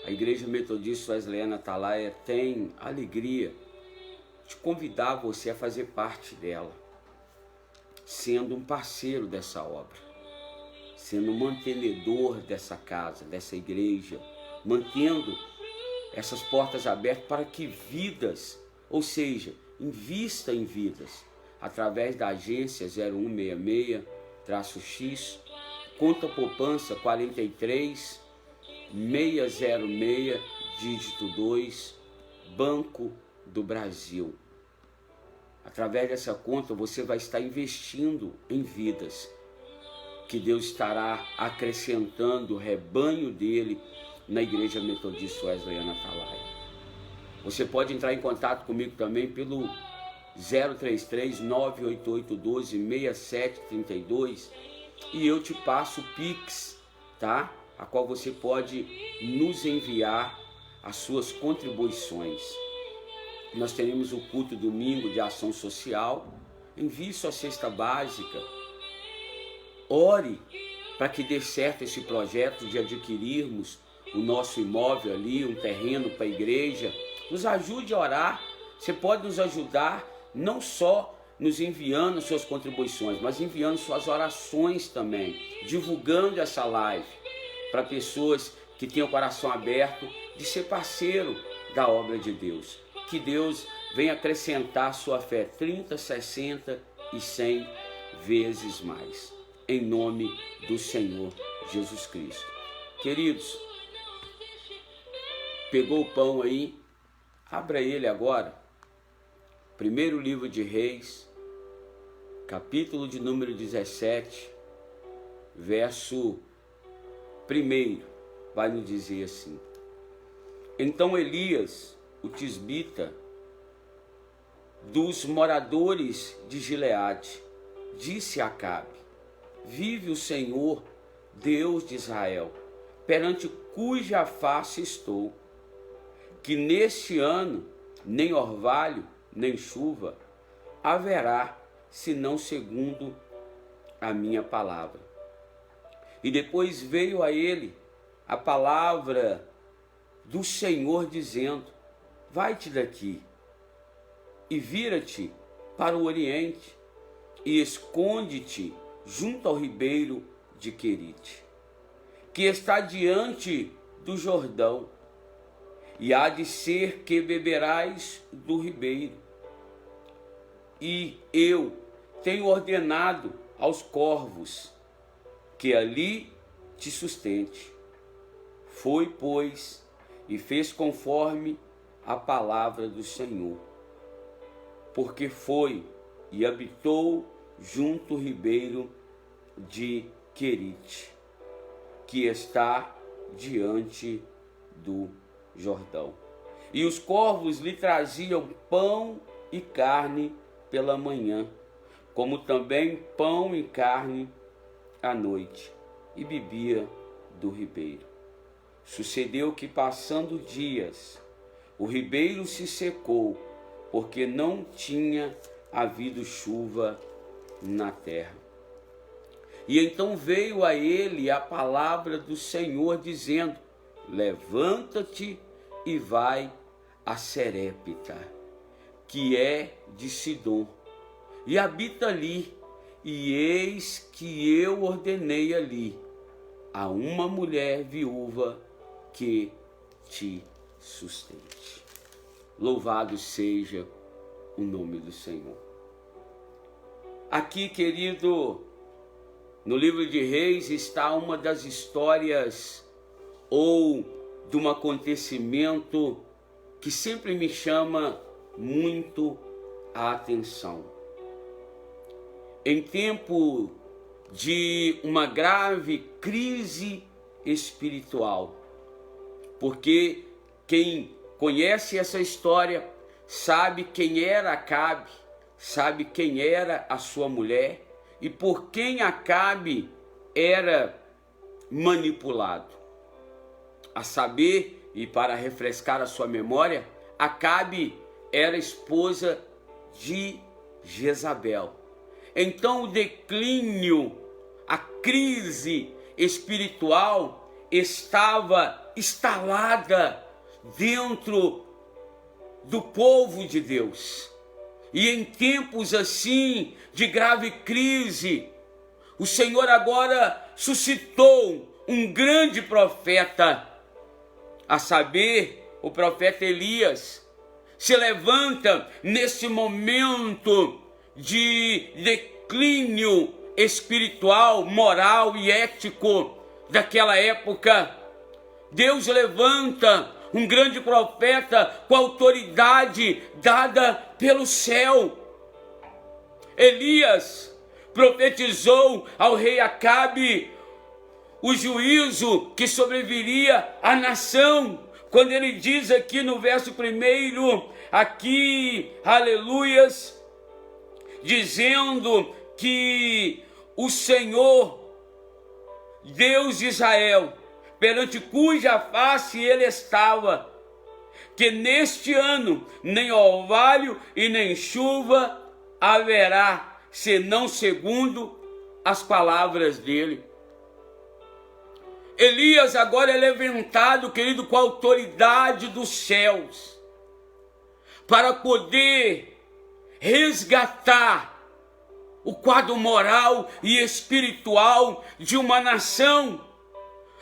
A Igreja Metodista Wesleyana Atalaia tem a alegria de convidar você a fazer parte dela, sendo um parceiro dessa obra, sendo um mantenedor dessa casa, dessa igreja, mantendo essas portas abertas para que vidas, ou seja, invista em vidas, através da agência 0166-X, conta poupança 43 606, dígito 2, Banco do Brasil. Através dessa conta você vai estar investindo em vidas, que Deus estará acrescentando o rebanho dele na Igreja Metodista Wesleyana Atalaia. Você pode entrar em contato comigo também pelo 033-98812-6732 e eu te passo o Pix, tá? A qual você pode nos enviar as suas contribuições. Nós teremos o culto domingo de ação social. Envie sua cesta básica. Ore para que dê certo esse projeto de adquirirmos o nosso imóvel ali, um terreno para a igreja. Nos ajude a orar. Você pode nos ajudar não só nos enviando suas contribuições, mas enviando suas orações também, divulgando essa live para pessoas que têm o coração aberto de ser parceiro da obra de Deus. Que Deus venha acrescentar sua fé 30, 60 e 100 vezes mais. Em nome do Senhor Jesus Cristo. Queridos, pegou o pão aí? Abra ele agora. Primeiro livro de Reis, capítulo de número 17, verso 1, vai nos dizer assim: Então Elias, o tisbita, dos moradores de Gileade, disse a Acabe: Vive o Senhor, Deus de Israel, perante cuja face estou, que neste ano nem orvalho, nem chuva haverá, senão segundo a minha palavra. E depois veio a ele a palavra do Senhor dizendo: Vai-te daqui e vira-te para o oriente e esconde-te junto ao ribeiro de Querite, que está diante do Jordão, e há de ser que beberás do ribeiro. E eu tenho ordenado aos corvos que ali te sustente. Foi, pois, e fez conforme a palavra do Senhor, porque foi e habitou junto ao ribeiro de Querite, que está diante do Jordão. E os corvos lhe traziam pão e carne pela manhã, como também pão e carne à noite, e bebia do ribeiro. Sucedeu que, passando dias, o ribeiro se secou, porque não tinha havido chuva na terra. E então veio a ele a palavra do Senhor, dizendo: Levanta-te e vai a Serepta, que é de Sidom, e habita ali, e eis que eu ordenei ali a uma mulher viúva que te sustente. Louvado seja o nome do Senhor. Aqui, querido, no livro de Reis está uma das histórias ou de um acontecimento que sempre me chama muito a atenção. Em tempo de uma grave crise espiritual, porque quem conhece essa história sabe quem era Acabe, sabe quem era a sua mulher e por quem Acabe era manipulado. A saber, e para refrescar a sua memória, Acabe era esposa de Jezabel. Então o declínio, a crise espiritual estava instalada dentro do povo de Deus. E em tempos assim de grave crise, o Senhor agora suscitou um grande profeta, a saber, o profeta Elias. Se levanta nesse momento de declínio espiritual, moral e ético daquela época. Deus levanta um grande profeta com autoridade dada pelo céu. Elias profetizou ao rei Acabe o juízo que sobreviria à nação, quando ele diz aqui no verso 1, aqui, aleluias, dizendo que o Senhor, Deus de Israel, perante cuja face ele estava, que neste ano nem orvalho e nem chuva haverá, senão segundo as palavras dele. Elias agora é levantado, querido, com a autoridade dos céus, para poder resgatar o quadro moral e espiritual de uma nação,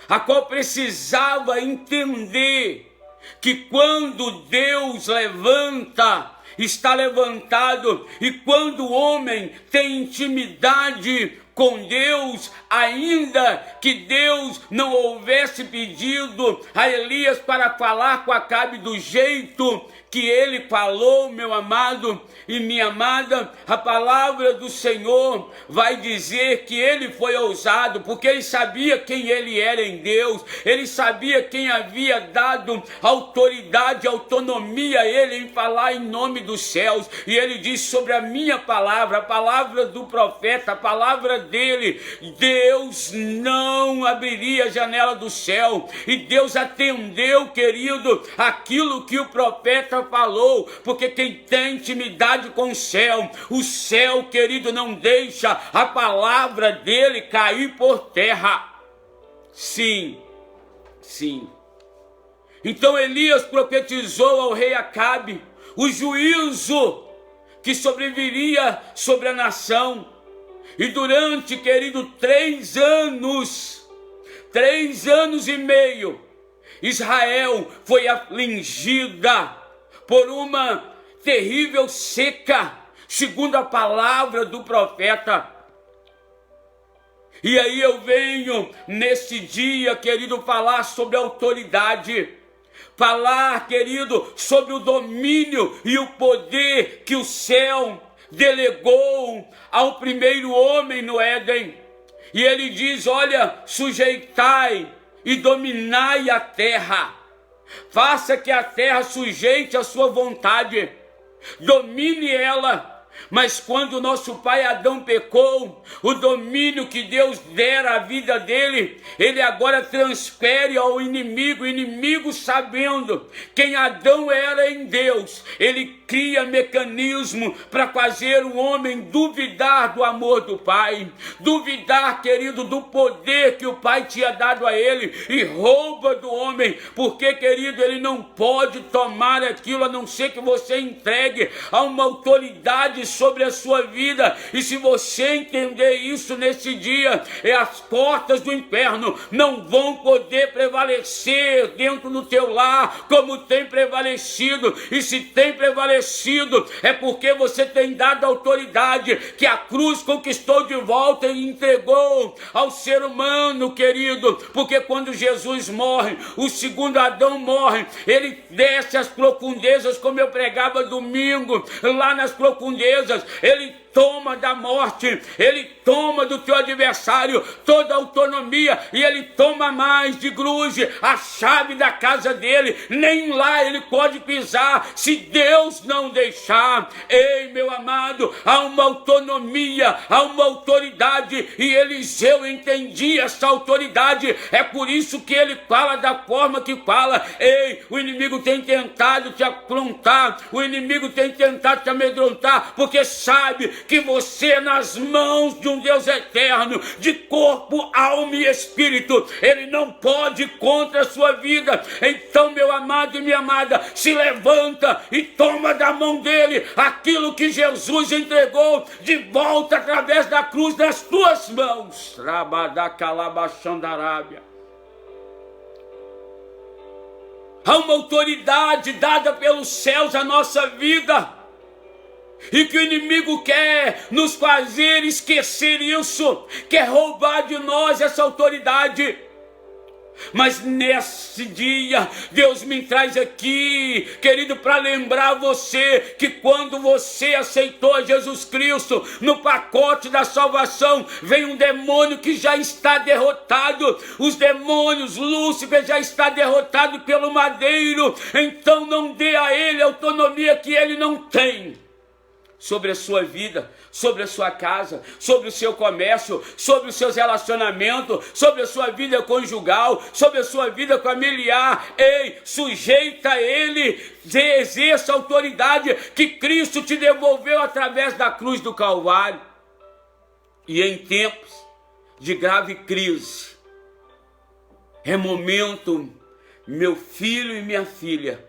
a qual precisava entender que quando Deus levanta, está levantado, e quando o homem tem intimidade com Deus, ainda que Deus não houvesse pedido a Elias para falar com Acabe do jeito que ele falou, meu amado e minha amada, a palavra do Senhor vai dizer que ele foi ousado, porque ele sabia quem ele era em Deus, ele sabia quem havia dado autoridade, autonomia a ele em falar em nome dos céus, e ele disse sobre a minha palavra, a palavra do profeta, a palavra dele, Deus não abriria a janela do céu, e Deus atendeu, querido, aquilo que o profeta falou, porque quem tem intimidade com o céu, querido, não deixa a palavra dele cair por terra. Sim, sim. Então Elias profetizou ao rei Acabe o juízo que sobreviria sobre a nação. E durante, querido, 3 anos e meio, Israel foi afligida por uma terrível seca, segundo a palavra do profeta. E aí eu venho nesse dia, querido, falar sobre a autoridade, falar, querido, sobre o domínio e o poder que o céu delegou ao primeiro homem no Éden. E ele diz, olha, sujeitai e dominai a terra, faça que a terra sujeite a sua vontade, domine ela. Mas quando nosso pai Adão pecou, o domínio que Deus dera à vida dele, ele agora transfere ao inimigo, o inimigo sabendo quem Adão era em Deus, ele cria mecanismo para fazer o homem duvidar do amor do pai, duvidar, querido, do poder que o pai tinha dado a ele, e rouba do homem, porque, querido, ele não pode tomar aquilo a não ser que você entregue a uma autoridade sobre a sua vida. E se você entender isso nesse dia, as portas do inferno não vão poder prevalecer dentro do teu lar como tem prevalecido. E se tem prevalecido, é porque você tem dado autoridade que a cruz conquistou de volta e entregou ao ser humano, querido. Porque quando Jesus morre, o segundo Adão morre, ele desce às profundezas, como eu pregava domingo, lá nas profundezas, ele toma da morte, ele toma do teu adversário toda a autonomia, e ele toma mais de grude a chave da casa dele, nem lá ele pode pisar se Deus não deixar. Ei, meu amado, há uma autonomia, há uma autoridade, e Eliseu entendia essa autoridade, é por isso que ele fala da forma que fala. Ei, o inimigo tem tentado te aprontar, o inimigo tem tentado te amedrontar, porque sabe que você, nas mãos de um Deus eterno, de corpo, alma e espírito, Ele não pode ir contra a sua vida. Então, meu amado e minha amada, se levanta e toma da mão dele aquilo que Jesus entregou de volta através da cruz nas tuas mãos. Rabadacalabaxandarábia. Há uma autoridade dada pelos céus à nossa vida, e que o inimigo quer nos fazer esquecer isso, quer roubar de nós essa autoridade. Mas nesse dia, Deus me traz aqui, querido, para lembrar você que quando você aceitou Jesus Cristo, no pacote da salvação, vem um demônio que já está derrotado. Os demônios, Lúcifer já está derrotado pelo madeiro. Então não dê a ele a autonomia que ele não tem sobre a sua vida, sobre a sua casa, sobre o seu comércio, sobre os seus relacionamentos, sobre a sua vida conjugal, sobre a sua vida familiar. Ei, sujeita a ele, exerça a autoridade que Cristo te devolveu através da cruz do Calvário. E em tempos de grave crise, é momento, meu filho e minha filha,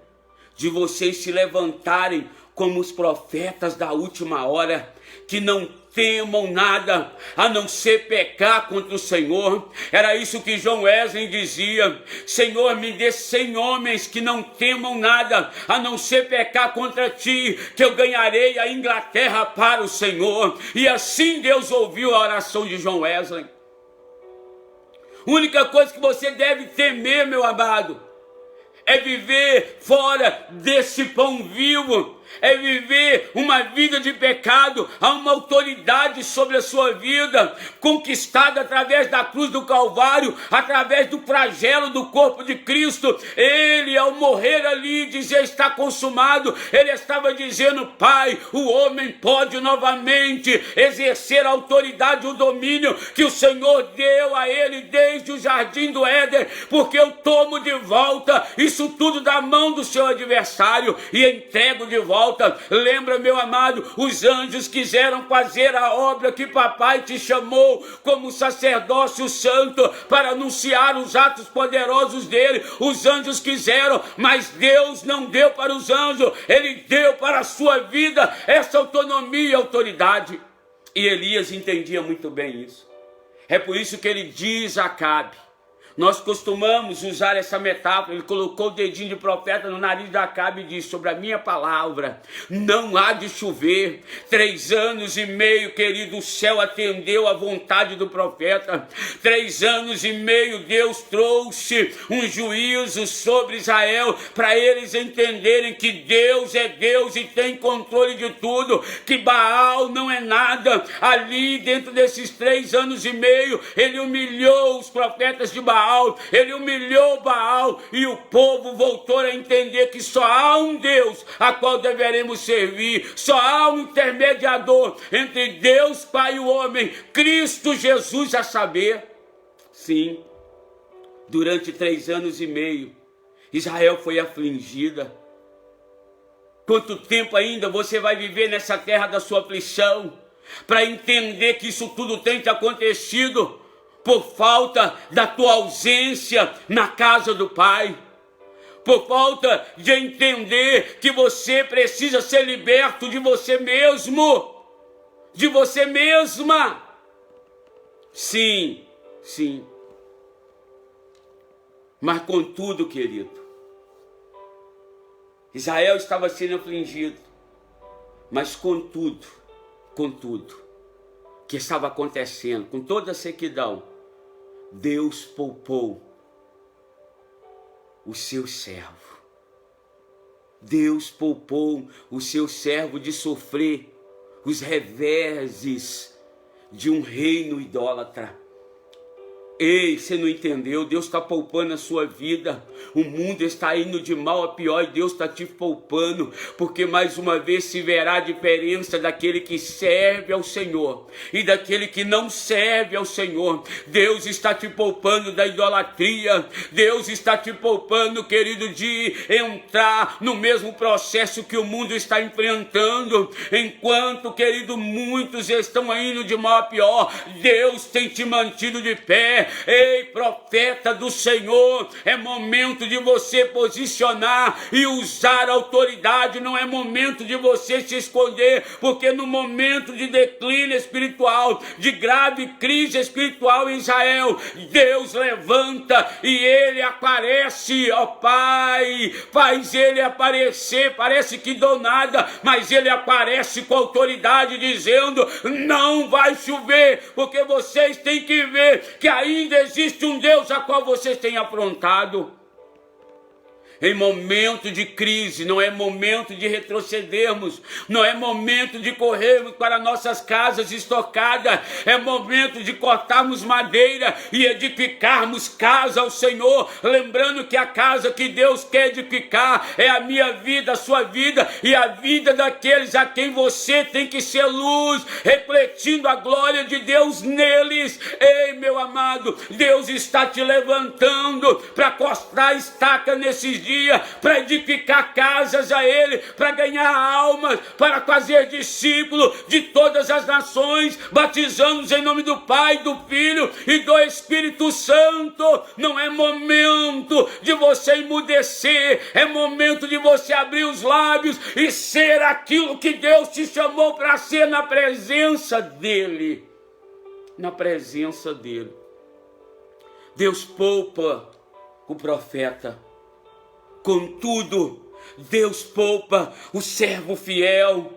de vocês se levantarem como os profetas da última hora, que não temam nada, a não ser pecar contra o Senhor. Era isso que John Wesley dizia: Senhor, me dê 100 homens que não temam nada, a não ser pecar contra ti, que eu ganharei a Inglaterra para o Senhor. E assim Deus ouviu a oração de John Wesley. A única coisa que você deve temer, meu amado, é viver fora desse pão vivo, é viver uma vida de pecado. Há uma autoridade sobre a sua vida, conquistada através da cruz do Calvário, através do flagelo do corpo de Cristo. Ele, ao morrer ali, dizia: está consumado. Ele estava dizendo: Pai, o homem pode novamente exercer a autoridade, o domínio que o Senhor deu a ele desde o jardim do Éden, porque eu tomo de volta isso tudo da mão do seu adversário e entrego de volta. Lembra, meu amado, os anjos quiseram fazer a obra que papai te chamou como sacerdócio santo para anunciar os atos poderosos dele. Os anjos quiseram, mas Deus não deu para os anjos, ele deu para a sua vida essa autonomia e autoridade. E Elias entendia muito bem isso. É por isso que ele diz a Acabe. Nós costumamos usar essa metáfora. Ele colocou o dedinho de profeta no nariz de Acabe e disse: sobre a minha palavra não há de chover. 3 anos e meio, querido, o céu atendeu à vontade do profeta. 3 anos e meio Deus trouxe um juízo sobre Israel, para eles entenderem que Deus é Deus e tem controle de tudo, que Baal não é nada. Ali dentro desses 3 anos e meio, ele humilhou os profetas de Baal, ele humilhou Baal, e o povo voltou a entender que só há um Deus a qual deveremos servir, só há um intermediador entre Deus Pai e o homem, Cristo Jesus, a saber. Sim, durante 3 anos e meio, Israel foi afligida. Quanto tempo ainda você vai viver nessa terra da sua aflição, para entender que isso tudo tem te acontecido por falta da tua ausência na casa do Pai, por falta de entender que você precisa ser liberto de você mesmo, de você mesma. Sim, sim. Mas contudo, querido, Israel estava sendo afligido, mas contudo, que estava acontecendo, com toda a sequidão, Deus poupou o seu servo. Deus poupou o seu servo de sofrer os reveses de um reino idólatra. Ei, você não entendeu? Deus está poupando a sua vida. O mundo está indo de mal a pior e Deus está te poupando, porque mais uma vez se verá a diferença daquele que serve ao Senhor e daquele que não serve ao Senhor. Deus está te poupando da idolatria. Deus está te poupando, querido, de entrar no mesmo processo que o mundo está enfrentando. Enquanto, querido, muitos estão indo de mal a pior, Deus tem te mantido de pé. Ei, profeta do Senhor, é momento de você posicionar e usar a autoridade, não é momento de você se esconder, porque no momento de declínio espiritual, de grave crise espiritual em Israel, Deus levanta e ele aparece, ó Pai, faz ele aparecer, parece que do nada, mas ele aparece com autoridade dizendo, não vai chover, porque vocês têm que ver que ainda existe um Deus a qual vocês têm afrontado. Em momento de crise, não é momento de retrocedermos, não é momento de corrermos para nossas casas estocadas, é momento de cortarmos madeira e edificarmos casa ao Senhor, lembrando que a casa que Deus quer edificar é a minha vida, a sua vida e a vida daqueles a quem você tem que ser luz, refletindo a glória de Deus neles. Ei, meu amado, Deus está te levantando para cortar estaca nesses dias, para edificar casas a Ele, para ganhar almas, para fazer discípulo de todas as nações, batizando-os em nome do Pai, do Filho e do Espírito Santo. Não é momento de você emudecer, é momento de você abrir os lábios e ser aquilo que Deus te chamou para ser na presença dEle. Na presença dEle. Deus poupa o profeta. Contudo, Deus poupa o servo fiel,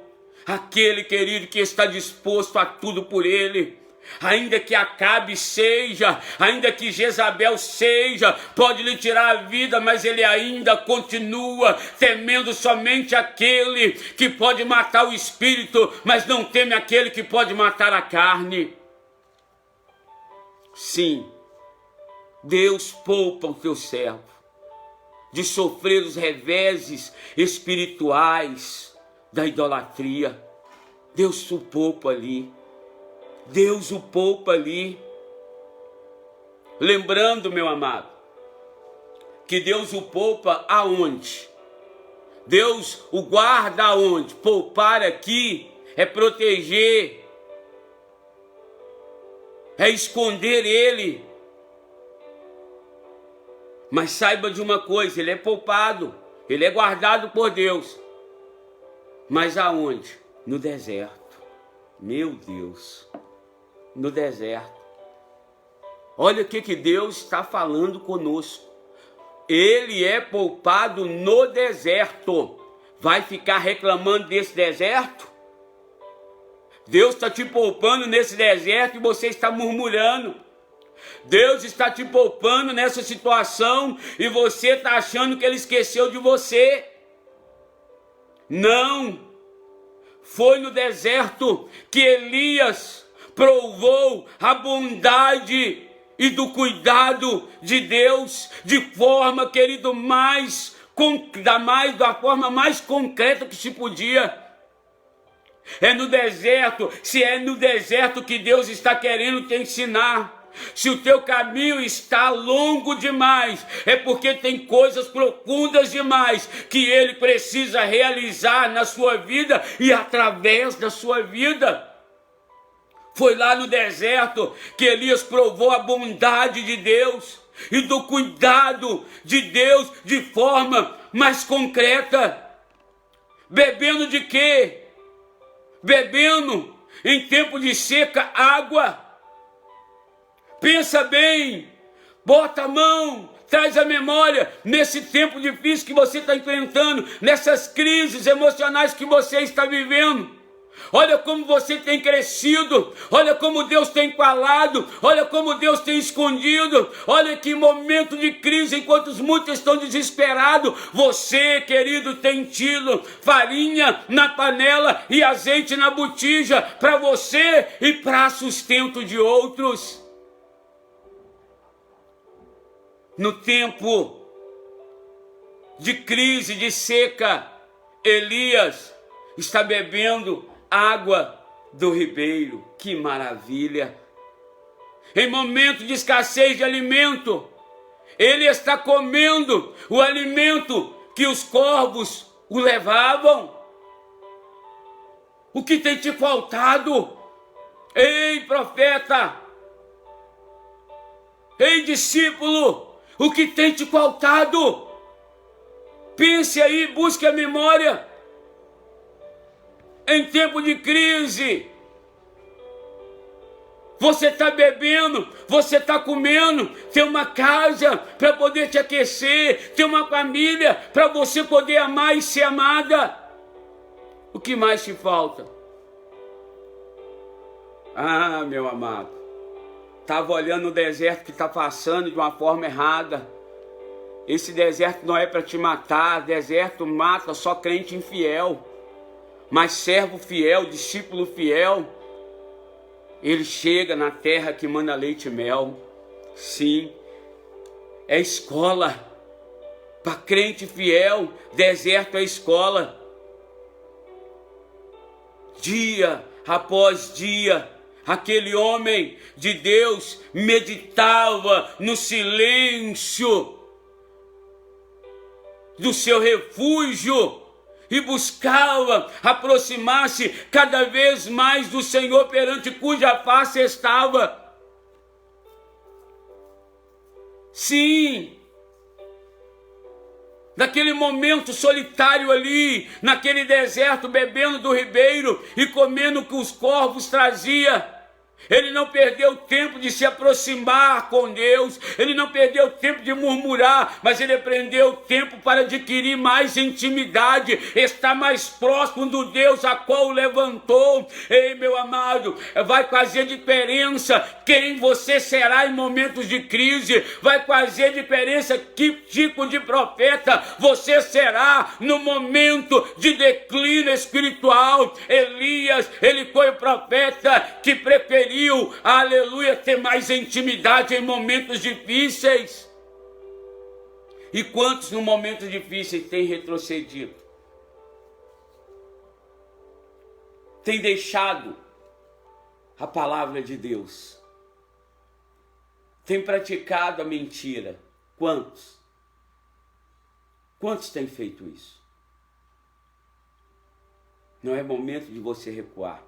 aquele, querido, que está disposto a tudo por Ele. Ainda que Acabe seja, ainda que Jezabel seja, pode lhe tirar a vida, mas ele ainda continua temendo somente aquele que pode matar o espírito, mas não teme aquele que pode matar a carne. Sim, Deus poupa o teu servo de sofrer os reveses espirituais da idolatria. Deus o poupa ali. Deus o poupa ali. Lembrando, meu amado, que Deus o poupa aonde? Deus o guarda aonde? Poupar aqui é proteger, é esconder ele. Mas saiba de uma coisa, ele é poupado, ele é guardado por Deus. Mas aonde? No deserto. Meu Deus, no deserto. Olha o que Deus está falando conosco. Ele é poupado no deserto. Vai ficar reclamando desse deserto? Deus está te poupando nesse deserto e você está murmurando. Deus está te poupando nessa situação e você está achando que Ele esqueceu de você. Não. Foi no deserto que Elias provou a bondade e do cuidado de Deus de forma, querido, da forma mais concreta que se podia. É no deserto, se é no deserto que Deus está querendo te ensinar. Se o teu caminho está longo demais, é porque tem coisas profundas demais que Ele precisa realizar na sua vida e através da sua vida. Foi lá no deserto que Elias provou a bondade de Deus e do cuidado de Deus de forma mais concreta. Bebendo de quê? Bebendo em tempo de seca água. Pensa bem, bota a mão, traz a memória nesse tempo difícil que você está enfrentando, nessas crises emocionais que você está vivendo. Olha como você tem crescido, olha como Deus tem falado, olha como Deus tem escondido, olha que momento de crise, enquanto muitos estão desesperados, você, querido, tem tido farinha na panela e azeite na botija para você e para sustento de outros. No tempo de crise, de seca, Elias está bebendo água do ribeiro. Que maravilha! Em momento de escassez de alimento, ele está comendo o alimento que os corvos o levavam. O que tem te faltado? Ei, profeta! Ei, discípulo! O que tem te faltado? Pense aí, busque a memória. Em tempo de crise, você está bebendo, você está comendo, tem uma casa para poder te aquecer, tem uma família para você poder amar e ser amada. O que mais te falta? Ah, meu amado, estava olhando o deserto que está passando de uma forma errada. Esse deserto não é para te matar, deserto mata só crente infiel. Mas servo fiel, discípulo fiel, ele chega na terra que manda leite e mel. Sim, é escola. Para crente fiel, deserto é escola. Dia após dia, aquele homem de Deus meditava no silêncio do seu refúgio e buscava aproximar-se cada vez mais do Senhor, perante cuja face estava. Sim, naquele momento solitário ali, naquele deserto, bebendo do ribeiro e comendo o que os corvos traziam, ele não perdeu tempo de se aproximar com Deus, ele não perdeu tempo de murmurar, mas ele prendeu tempo para adquirir mais intimidade, estar mais próximo do Deus a qual o levantou. Ei, meu amado, vai fazer diferença quem você será em momentos de crise, vai fazer diferença que tipo de profeta você será no momento de declínio espiritual. Elias, ele foi o profeta que preferiu, aleluia, ter mais intimidade em momentos difíceis. E quantos no momentos difíceis têm retrocedido? Tem deixado a palavra de Deus? Tem praticado a mentira? Quantos? Quantos têm feito isso? Não é momento de você recuar.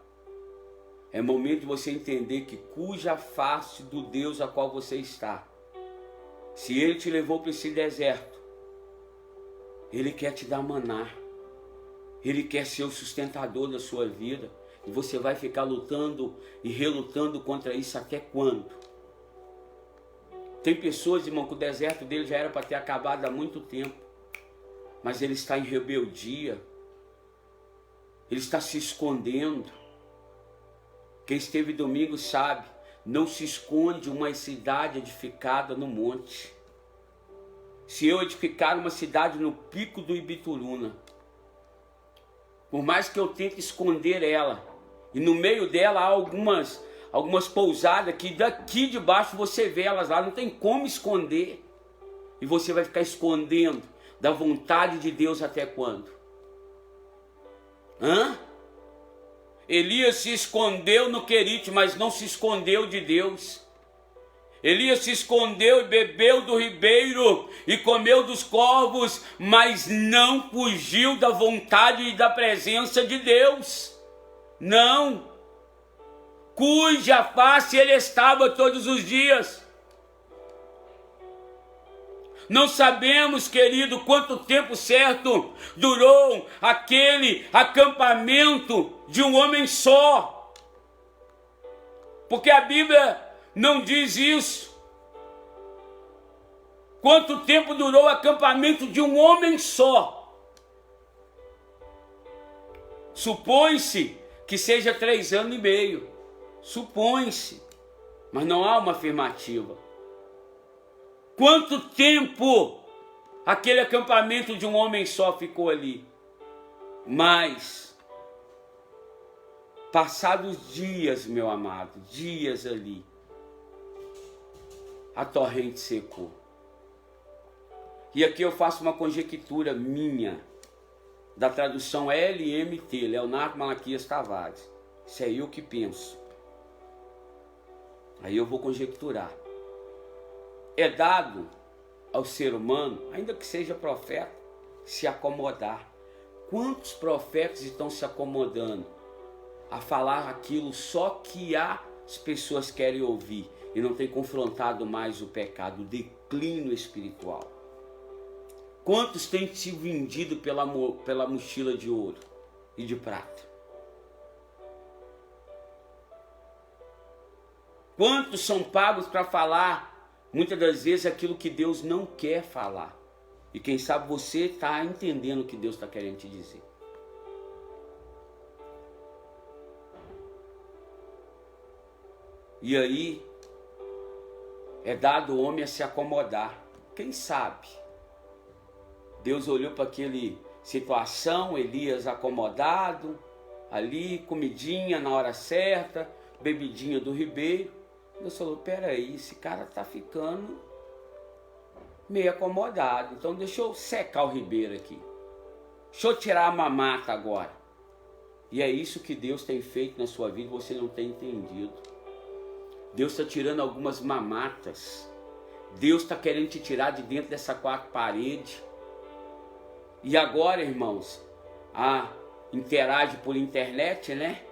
É momento de você entender que cuja face do Deus a qual você está, se Ele te levou para esse deserto, Ele quer te dar maná, Ele quer ser o sustentador da sua vida, e você vai ficar lutando e relutando contra isso até quando? Tem pessoas, irmão, que o deserto dele já era para ter acabado há muito tempo, mas ele está em rebeldia, ele está se escondendo. Quem esteve domingo sabe, não se esconde uma cidade edificada no monte. Se eu edificar uma cidade no pico do Ibituruna, por mais que eu tente esconder ela, e no meio dela há algumas pousadas que daqui de baixo você vê elas lá, não tem como esconder. E você vai ficar escondendo da vontade de Deus até quando? Elias se escondeu no Querite, mas não se escondeu de Deus. Elias se escondeu e bebeu do ribeiro e comeu dos corvos, mas não fugiu da vontade e da presença de Deus. Não. Cuja face ele estava todos os dias. Não sabemos, querido, quanto tempo certo durou aquele acampamento de um homem só. Porque a Bíblia não diz isso. Quanto tempo durou o acampamento de um homem só? Supõe-se que seja 3 anos e meio. Supõe-se. Mas não há uma afirmativa. Quanto tempo aquele acampamento de um homem só ficou ali? Mas, passados dias, meu amado, dias ali, a torrente secou. E aqui eu faço uma conjectura minha, da tradução LMT, Leonardo Malaquias Tavares. Isso é eu que penso. Aí eu vou conjecturar. É dado ao ser humano, ainda que seja profeta, se acomodar. Quantos profetas estão se acomodando a falar aquilo só que as pessoas querem ouvir e não tem confrontado mais o pecado, o declínio espiritual? Quantos têm se vendido pela mochila de ouro e de prata? Quantos são pagos para falar, muitas das vezes, aquilo que Deus não quer falar? E quem sabe você está entendendo o que Deus está querendo te dizer. E aí, é dado o homem a se acomodar. Quem sabe? Deus olhou para aquele situação, Elias acomodado, ali, comidinha na hora certa, bebidinha do ribeiro. Deus falou, peraí, esse cara tá ficando meio acomodado, então deixa eu secar o ribeiro aqui. Deixa eu tirar a mamata agora. E é isso que Deus tem feito na sua vida, você não tem entendido. Deus está tirando algumas mamatas. Deus está querendo te tirar de dentro dessa quatro paredes. E agora, irmãos, interage por internet, né?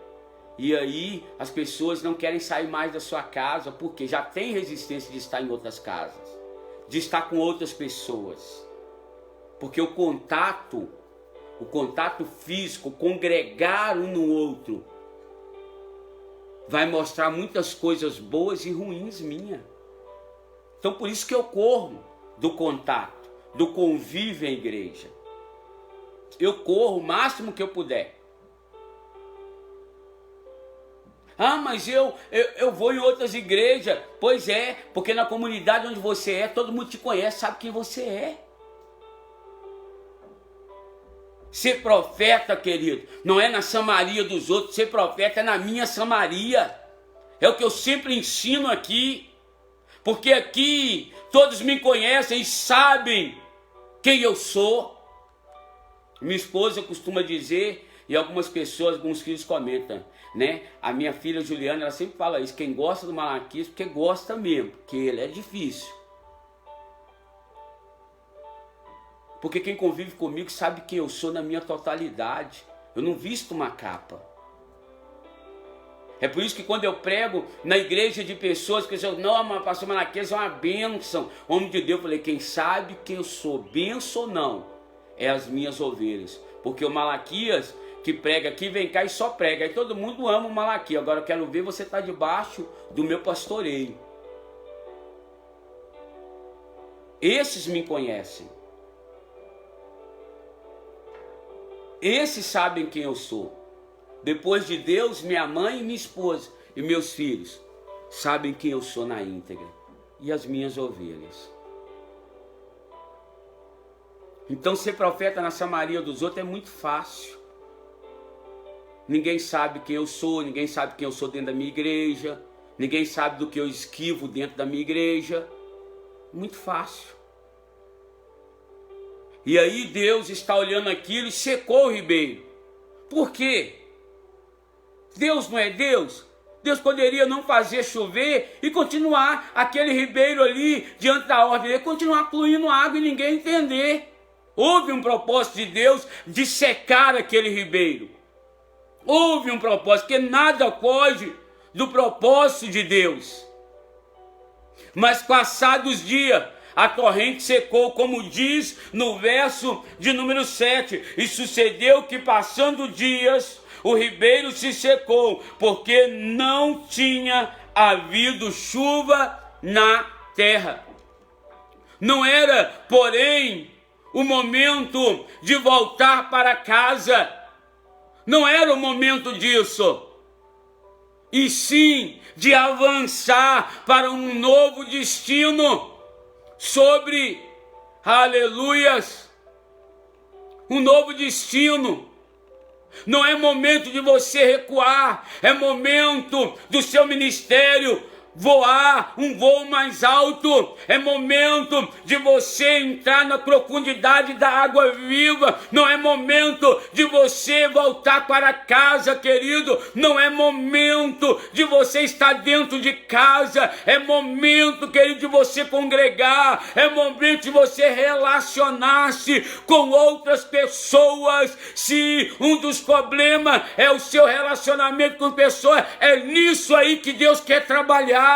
E aí as pessoas não querem sair mais da sua casa, porque já tem resistência de estar em outras casas, de estar com outras pessoas. Porque o contato físico, congregar um no outro, vai mostrar muitas coisas boas e ruins minha. Então por isso que eu corro do contato, do convívio em igreja. Eu corro o máximo que eu puder. Mas eu vou em outras igrejas. Pois é, porque na comunidade onde você é, todo mundo te conhece, sabe quem você é. Ser profeta, querido, não é na Samaria dos outros, ser profeta é na minha Samaria. É o que eu sempre ensino aqui. Porque aqui todos me conhecem e sabem quem eu sou. Minha esposa costuma dizer, e algumas pessoas, alguns filhos comentam, né? A minha filha Juliana, ela sempre fala isso, quem gosta do Malaquias, porque gosta mesmo, porque ele é difícil. Porque quem convive comigo sabe quem eu sou na minha totalidade. Eu não visto uma capa. É por isso que quando eu prego na igreja de pessoas que dizem, não, mas pastor Malaquias é uma bênção, homem de Deus, eu falei, quem sabe quem eu sou, bênção ou não, é as minhas ovelhas. Porque o Malaquias que prega aqui, vem cá e só prega. Aí todo mundo ama o Malaquias. Agora eu quero ver você estar debaixo do meu pastoreio. Esses me conhecem. Esses sabem quem eu sou. Depois de Deus, minha mãe e minha esposa e meus filhos sabem quem eu sou na íntegra. E as minhas ovelhas. Então ser profeta na Samaria dos outros é muito fácil. Ninguém sabe quem eu sou, ninguém sabe quem eu sou dentro da minha igreja, ninguém sabe do que eu esquivo dentro da minha igreja. Muito fácil. E aí Deus está olhando aquilo e secou o ribeiro. Por quê? Deus não é Deus? Deus poderia não fazer chover e continuar aquele ribeiro ali diante da ordem dele, continuar fluindo água e ninguém entender. Houve um propósito de Deus de secar aquele ribeiro. Houve um propósito, porque nada foge do propósito de Deus. Mas passados dias, a torrente secou, como diz no verso de número 7. E sucedeu que passando dias, o ribeiro se secou, porque não tinha havido chuva na terra. Não era, porém, o momento de voltar para casa. Não era o momento disso. E sim de avançar para um novo destino. Sobre, aleluias, um novo destino. Não é momento de você recuar, é momento do seu ministério voar um voo mais alto, é momento de você entrar na profundidade da água viva, não é momento de você voltar para casa, querido, não é momento de você estar dentro de casa, é momento, querido, de você congregar, é momento de você relacionar-se com outras pessoas. Se um dos problemas é o seu relacionamento com pessoas, é nisso aí que Deus quer trabalhar.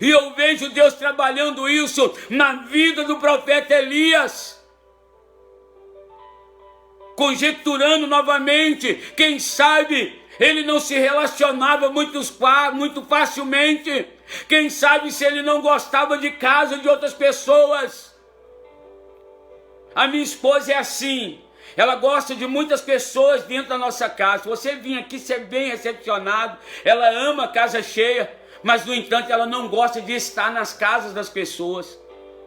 E eu vejo Deus trabalhando isso na vida do profeta Elias, conjecturando novamente. Quem sabe ele não se relacionava muito facilmente, quem sabe se ele não gostava de casa de outras pessoas. A minha esposa é assim, ela gosta de muitas pessoas dentro da nossa casa. Se você vir aqui ser bem recepcionado, ela ama a casa cheia, mas no entanto ela não gosta de estar nas casas das pessoas.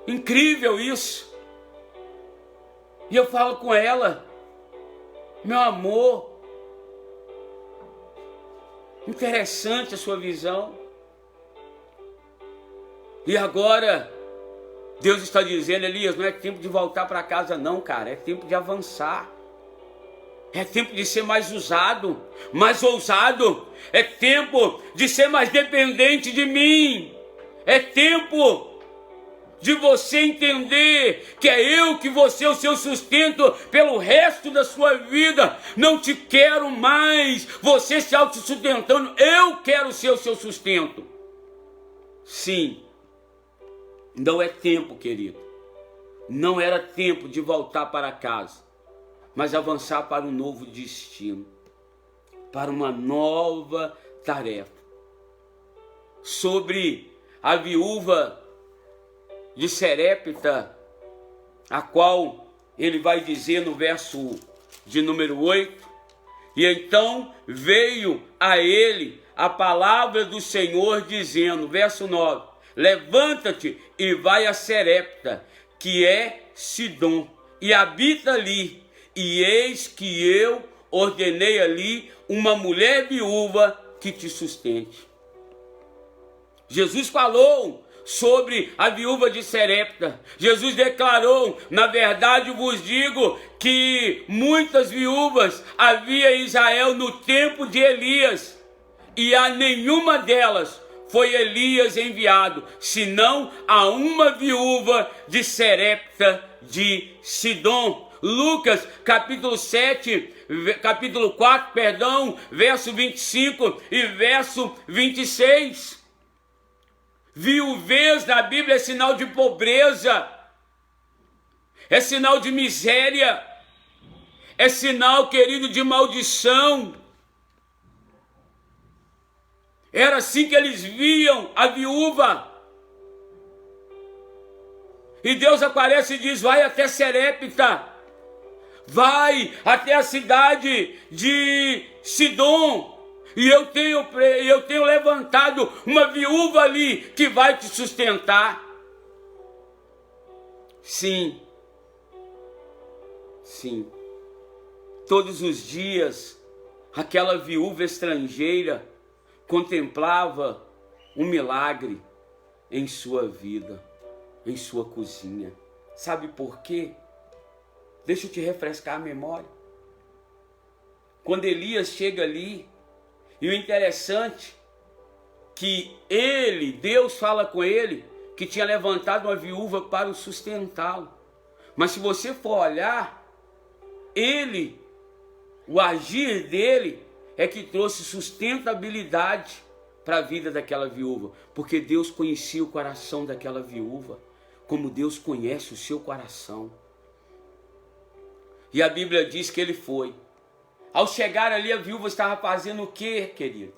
Incrível isso. E eu falo com ela: meu amor, interessante a sua visão. E agora Deus está dizendo: Elias, não é tempo de voltar para casa não, cara, é tempo de avançar. É tempo de ser mais usado, mais ousado. É tempo de ser mais dependente de mim. É tempo de você entender que é eu que vou ser o seu sustento pelo resto da sua vida. Não te quero mais você se autossustentando, eu quero ser o seu sustento. Sim, não é tempo, querido. Não era tempo de voltar para casa, mas avançar para um novo destino, para uma nova tarefa. Sobre a viúva de Serepta, a qual ele vai dizer no verso de número 8, e então veio a ele a palavra do Senhor dizendo, verso 9, levanta-te e vai a Serepta, que é Sidom, e habita ali. E eis que eu ordenei ali uma mulher viúva que te sustente. Jesus falou sobre a viúva de Serepta. Jesus declarou: na verdade vos digo que muitas viúvas havia em Israel no tempo de Elias, e a nenhuma delas foi Elias enviado, senão a uma viúva de Serepta de Sidom. Lucas, capítulo 4, verso 25 e verso 26. Viuvez na Bíblia é sinal de pobreza, é sinal de miséria, é sinal, querido, de maldição. Era assim que eles viam a viúva. E Deus aparece e diz: vai até Serepta. Vai até a cidade de Sidom, e eu tenho levantado uma viúva ali que vai te sustentar. Sim, todos os dias aquela viúva estrangeira contemplava um milagre em sua vida, em sua cozinha. Sabe por quê? Deixa eu te refrescar a memória. Quando Elias chega ali, e o interessante que Deus fala com ele que tinha levantado uma viúva para o sustentá-lo. Mas se você for olhar, o agir dele é que trouxe sustentabilidade para a vida daquela viúva, porque Deus conhecia o coração daquela viúva, como Deus conhece o seu coração. E a Bíblia diz que ele foi. Ao chegar ali, a viúva estava fazendo o quê, querido?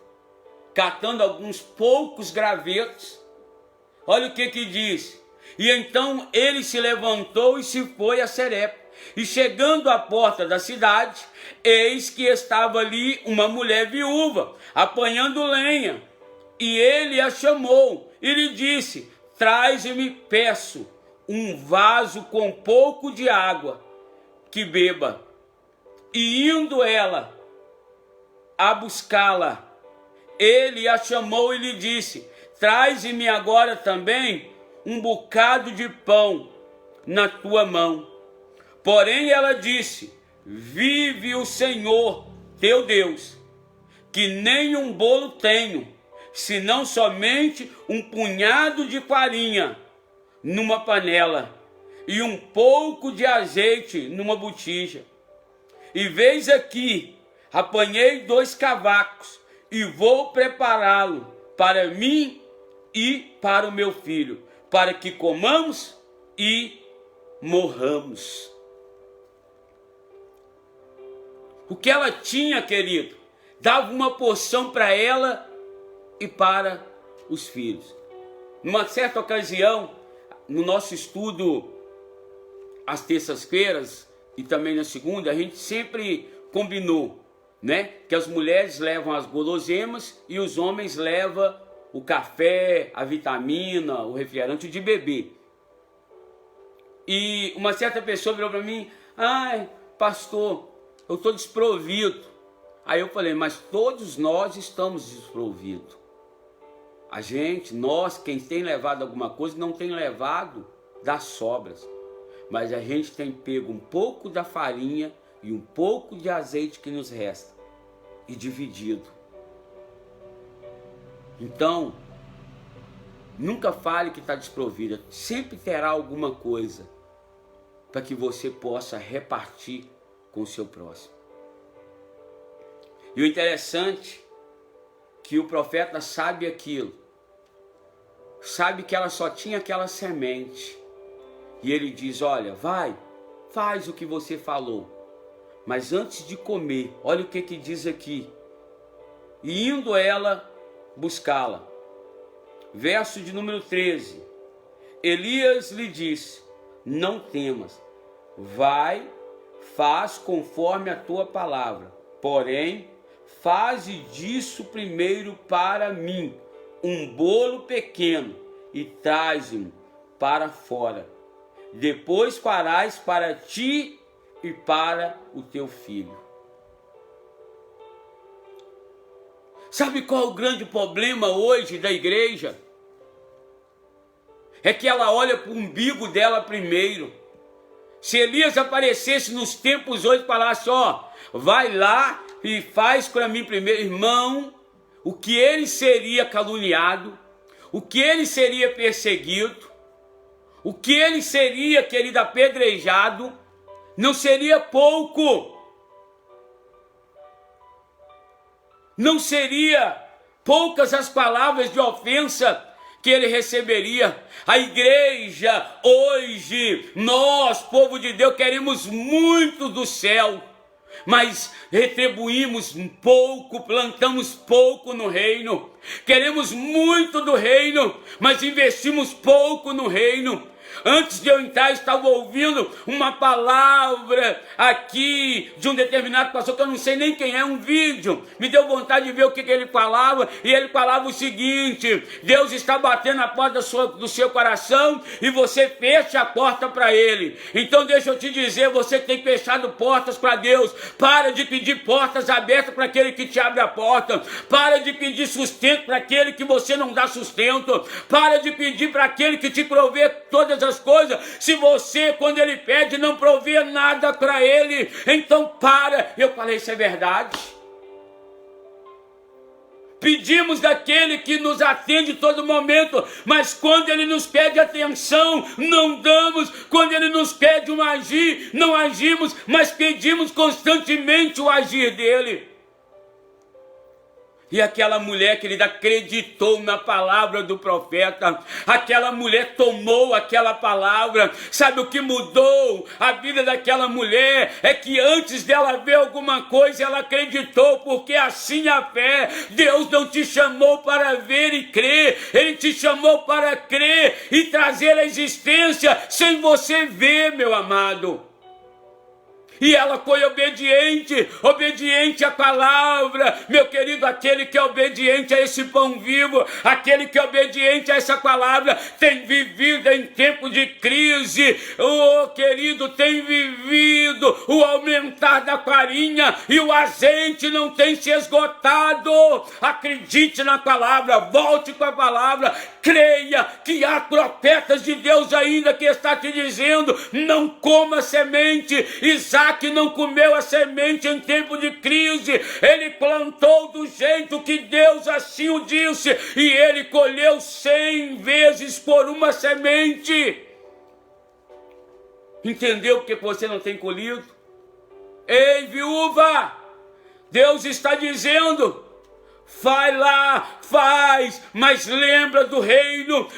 Catando alguns poucos gravetos. Olha o que diz. E então ele se levantou e se foi a Serepta. E chegando à porta da cidade, eis que estava ali uma mulher viúva, apanhando lenha. E ele a chamou e lhe disse: traze-me, peço, um vaso com pouco de água, que beba. E indo ela a buscá-la, ele a chamou e lhe disse: traze-me agora também um bocado de pão na tua mão. Porém ela disse: vive o Senhor teu Deus, que nem um bolo tenho, senão somente um punhado de farinha numa panela e um pouco de azeite numa botija. E veis aqui, apanhei 2 cavacos e vou prepará-lo para mim e para o meu filho, para que comamos e morramos. O que ela tinha, querido, dava uma porção para ela e para os filhos. Numa certa ocasião, no nosso estudo às terças-feiras e também na segunda, a gente sempre combinou, né, que as mulheres levam as guloseimas e os homens levam o café, a vitamina, o refrigerante de beber. E uma certa pessoa virou para mim: ai, pastor, eu estou desprovido. Aí eu falei: mas todos nós estamos desprovidos. A gente, nós, quem tem levado alguma coisa, não tem levado das sobras. Mas a gente tem pego um pouco da farinha e um pouco de azeite que nos resta e dividido. Então, nunca fale que está desprovida. Sempre terá alguma coisa para que você possa repartir com o seu próximo. E o interessante é que o profeta sabe aquilo. Sabe que ela só tinha aquela semente. E ele diz: olha, vai, faz o que você falou. Mas antes de comer, olha o que diz aqui. E indo ela buscá-la. Verso de número 13. Elias lhe disse: não temas, vai, faz conforme a tua palavra. Porém, faze disso primeiro para mim um bolo pequeno e traze-mo para fora. Depois farás para ti e para o teu filho. Sabe qual é o grande problema hoje da igreja? É que ela olha para o umbigo dela primeiro. Se Elias aparecesse nos tempos hoje e falasse: ó, vai lá e faz para mim primeiro, irmão, o que ele seria caluniado, o que ele seria perseguido, o que ele seria, querido, apedrejado, não seria pouco. Não seria poucas as palavras de ofensa que ele receberia. A igreja hoje, nós, povo de Deus, queremos muito do céu, mas retribuímos pouco, plantamos pouco no reino. Queremos muito do reino, mas investimos pouco no reino. Antes de eu entrar, eu estava ouvindo uma palavra aqui de um determinado pastor, que eu não sei nem quem é, um vídeo. Me deu vontade de ver o que ele falava, e ele falava o seguinte: Deus está batendo na porta do seu coração e você fecha a porta para ele. Então deixa eu te dizer, você tem fechado portas para Deus. Para de pedir portas abertas para aquele que te abre a porta. Para de pedir sustento para aquele que você não dá sustento. Para de pedir para aquele que te provê todas as coisas, se você, quando ele pede, não provê nada para ele. Então para. Eu falei: isso é verdade. Pedimos daquele que nos atende todo momento, mas quando ele nos pede atenção, não damos. Quando ele nos pede um agir, não agimos, mas pedimos constantemente o agir dele. E aquela mulher, querida, acreditou na palavra do profeta. Aquela mulher tomou aquela palavra. Sabe o que mudou a vida daquela mulher? É que antes dela ver alguma coisa, ela acreditou, porque assim a fé. Deus não te chamou para ver e crer. Ele te chamou para crer e trazer a existência sem você ver, meu amado. E ela foi obediente, obediente à palavra. Meu querido, aquele que é obediente a esse pão vivo, aquele que é obediente a essa palavra, tem vivido em tempo de crise. Oh, querido, tem vivido o aumentar da farinha e o azeite não tem se esgotado. Acredite na palavra, volte com a palavra, creia que há profetas de Deus ainda que está te dizendo: não coma semente. Isaac não comeu a semente em tempo de crise, ele plantou do jeito que Deus assim o disse, e ele colheu 100 vezes por uma semente. Entendeu porque você não tem colhido? Ei, viúva, Deus está dizendo: vai lá, faz, mas lembra do reino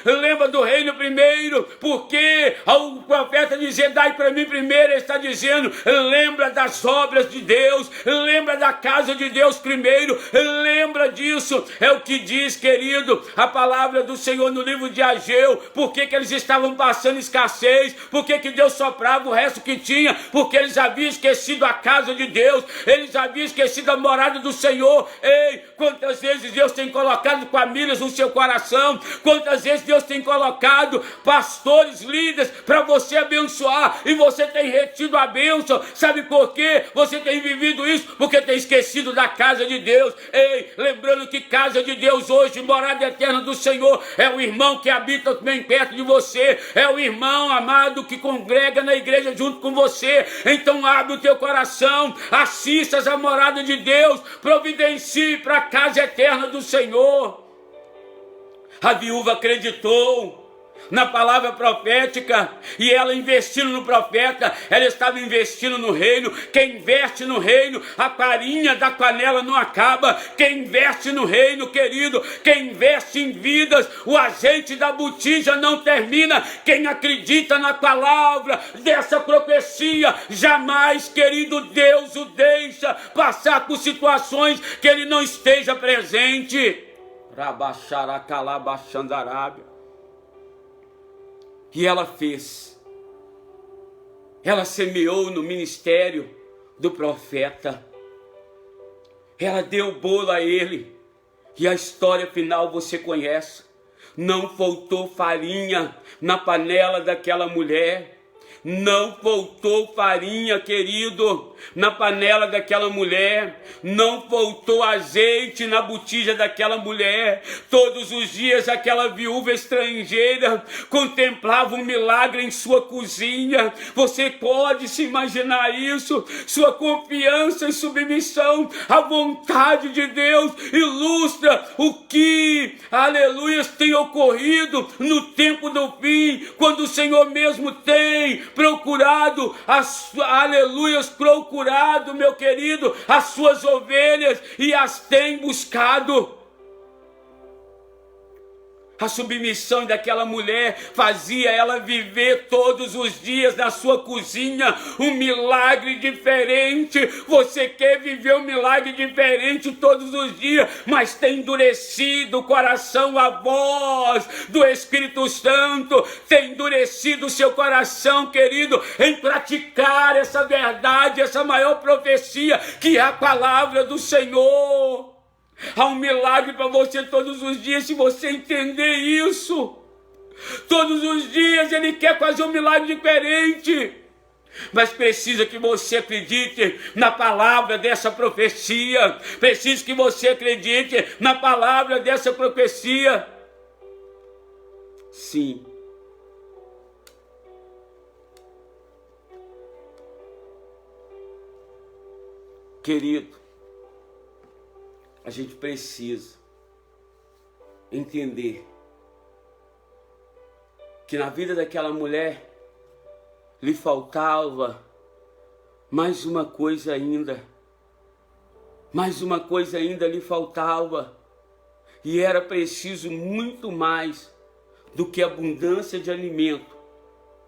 primeiro, porque o profeta dizendo: dai para mim primeiro, ele está dizendo: lembra das obras de Deus, lembra da casa de Deus primeiro, lembra disso. É o que diz, querido, a palavra do Senhor no livro de Ageu. Por que eles estavam passando escassez? Por que Deus soprava o resto que tinha? Porque eles haviam esquecido a casa de Deus, eles haviam esquecido a morada do Senhor. Ei, quantas vezes Deus tem colocado famílias no seu coração, quantas vezes Deus tem colocado pastores, líderes para você abençoar, e você tem retido a bênção. Sabe por quê? Você tem vivido isso porque tem esquecido da casa de Deus. Ei, lembrando que casa de Deus hoje, morada eterna do Senhor, é o irmão que habita bem perto de você, é o irmão amado que congrega na igreja junto com você. Então abre o teu coração, assistas a morada de Deus, providencie para a casa eterna do Senhor. A viúva acreditou na palavra profética, e ela investindo no profeta, ela estava investindo no reino. Quem investe no reino, a farinha da panela não acaba. Quem investe no reino, querido, quem investe em vidas, o azeite da botija não termina. Quem acredita na palavra dessa profecia, jamais, querido, Deus o deixa passar por situações que ele não esteja presente. E ela fez, ela semeou no ministério do profeta, ela deu bolo a ele, e a história final você conhece. Não faltou farinha na panela daquela mulher. Não faltou farinha, querido, na panela daquela mulher. Não faltou azeite na botija daquela mulher. Todos os dias aquela viúva estrangeira contemplava um milagre em sua cozinha. Você pode se imaginar isso? Sua confiança e submissão à vontade de Deus ilustra o que, aleluia, tem ocorrido no tempo do fim, quando o Senhor mesmo tem procurado, aleluias, procurado, meu querido, as suas ovelhas, e as tem buscado. A submissão daquela mulher fazia ela viver todos os dias na sua cozinha um milagre diferente. Você quer viver um milagre diferente todos os dias, mas tem endurecido o coração. A voz do Espírito Santo tem endurecido o seu coração, querido, em praticar essa verdade, essa maior profecia que é a palavra do Senhor. Há um milagre para você todos os dias, se você entender isso. Todos os dias Ele quer fazer um milagre diferente, mas precisa que você acredite na palavra dessa profecia. Precisa que você acredite na palavra dessa profecia. Sim. Querido, a gente precisa entender que na vida daquela mulher lhe faltava mais uma coisa ainda. Mais uma coisa ainda lhe faltava. E era preciso muito mais do que abundância de alimento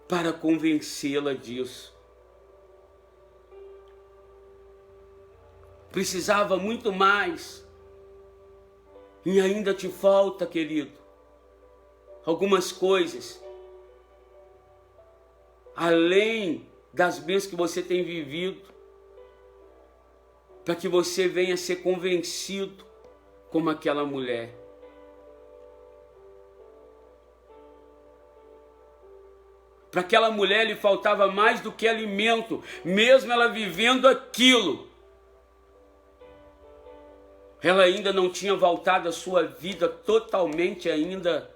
para convencê-la disso. Precisava muito mais. E ainda te falta, querido, algumas coisas. Além das bênçãos que você tem vivido, para que você venha ser convencido como aquela mulher. Para aquela mulher lhe faltava mais do que alimento, mesmo ela vivendo aquilo. Ela ainda não tinha voltado a sua vida totalmente ainda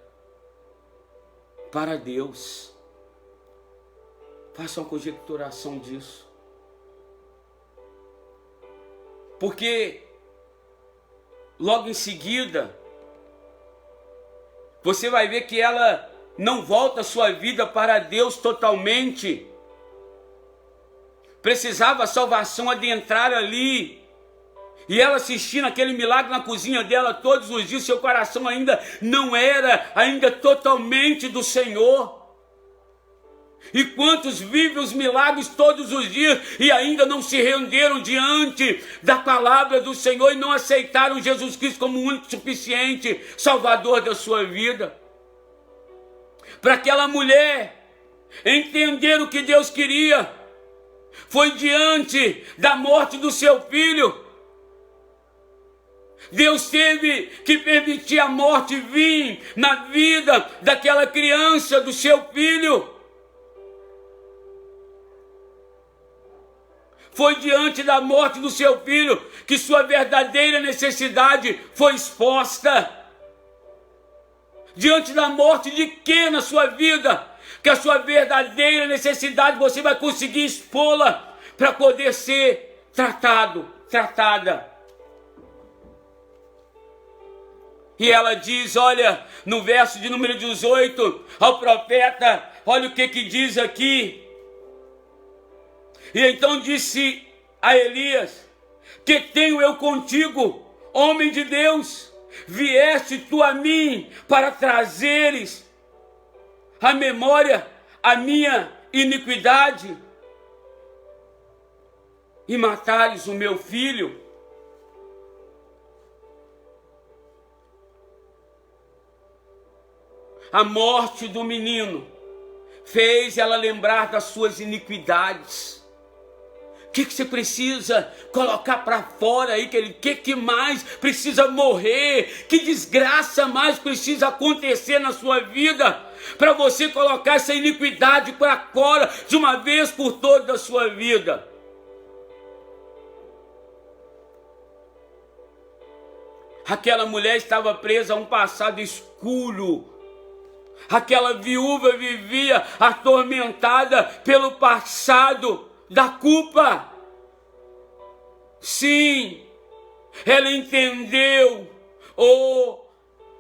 para Deus. Faça uma conjecturação disso. Porque logo em seguida, você vai ver que ela não volta a sua vida para Deus totalmente. Precisava a salvação adentrar ali. E ela assistindo aquele milagre na cozinha dela todos os dias, seu coração ainda não era totalmente do Senhor. E quantos vivem os milagres todos os dias e ainda não se renderam diante da palavra do Senhor e não aceitaram Jesus Cristo como o único suficiente Salvador da sua vida. Para aquela mulher entender o que Deus queria, foi diante da morte do seu filho. Deus teve que permitir a morte vir na vida daquela criança, do seu filho. Foi diante da morte do seu filho que sua verdadeira necessidade foi exposta. Diante da morte de quem na sua vida? Que a sua verdadeira necessidade você vai conseguir expô-la para poder ser tratada. E ela diz, olha, no verso de número 18, ao profeta, olha o que diz aqui. E então disse a Elias, que tenho eu contigo, homem de Deus? Vieste tu a mim para trazeres à memória a minha iniquidade e matares o meu filho? A morte do menino fez ela lembrar das suas iniquidades. O que você precisa colocar para fora aí, querido? O que mais precisa morrer? Que desgraça mais precisa acontecer na sua vida para você colocar essa iniquidade para fora de uma vez por todas da sua vida? Aquela mulher estava presa a um passado escuro. Aquela viúva vivia atormentada pelo passado da culpa. Sim, ela entendeu o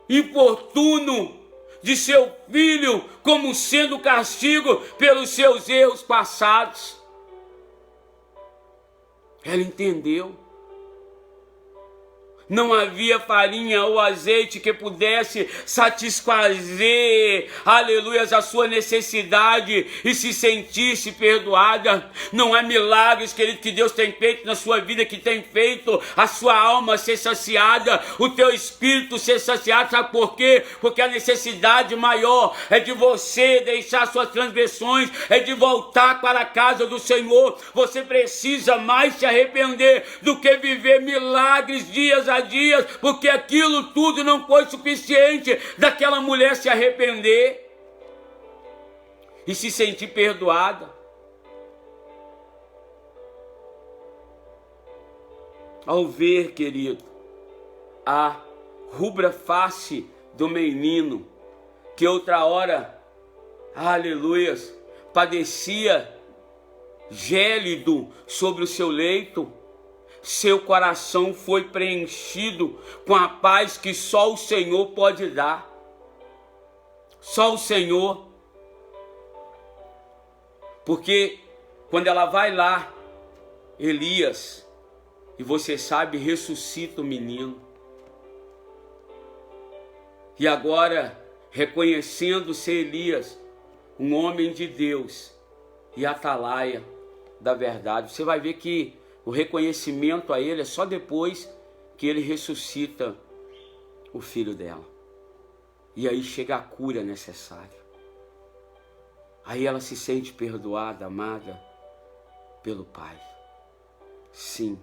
importuno de seu filho como sendo castigo pelos seus erros passados. Ela entendeu. Não havia farinha ou azeite que pudesse satisfazer, aleluias, a sua necessidade e se sentisse perdoada. Não há milagres, querido, que Deus tem feito na sua vida, que tem feito a sua alma ser saciada, o teu espírito ser saciado. Sabe por quê? Porque a necessidade maior é de você deixar suas transgressões, é de voltar para a casa do Senhor. Você precisa mais se arrepender do que viver milagres dias a dias, porque aquilo tudo não foi suficiente daquela mulher se arrepender e se sentir perdoada. Ao ver, querido, a rubra face do menino, que outra hora, aleluias, padecia gélido sobre o seu leito, seu coração foi preenchido com a paz que só o Senhor pode dar. Só o Senhor. Porque quando ela vai lá, Elias, e você sabe, ressuscita o menino. E agora, reconhecendo-se Elias, um homem de Deus e atalaia da verdade, você vai ver que o reconhecimento a ele é só depois que ele ressuscita o filho dela. E aí chega a cura necessária. Aí ela se sente perdoada, amada. pelo Pai. Sim.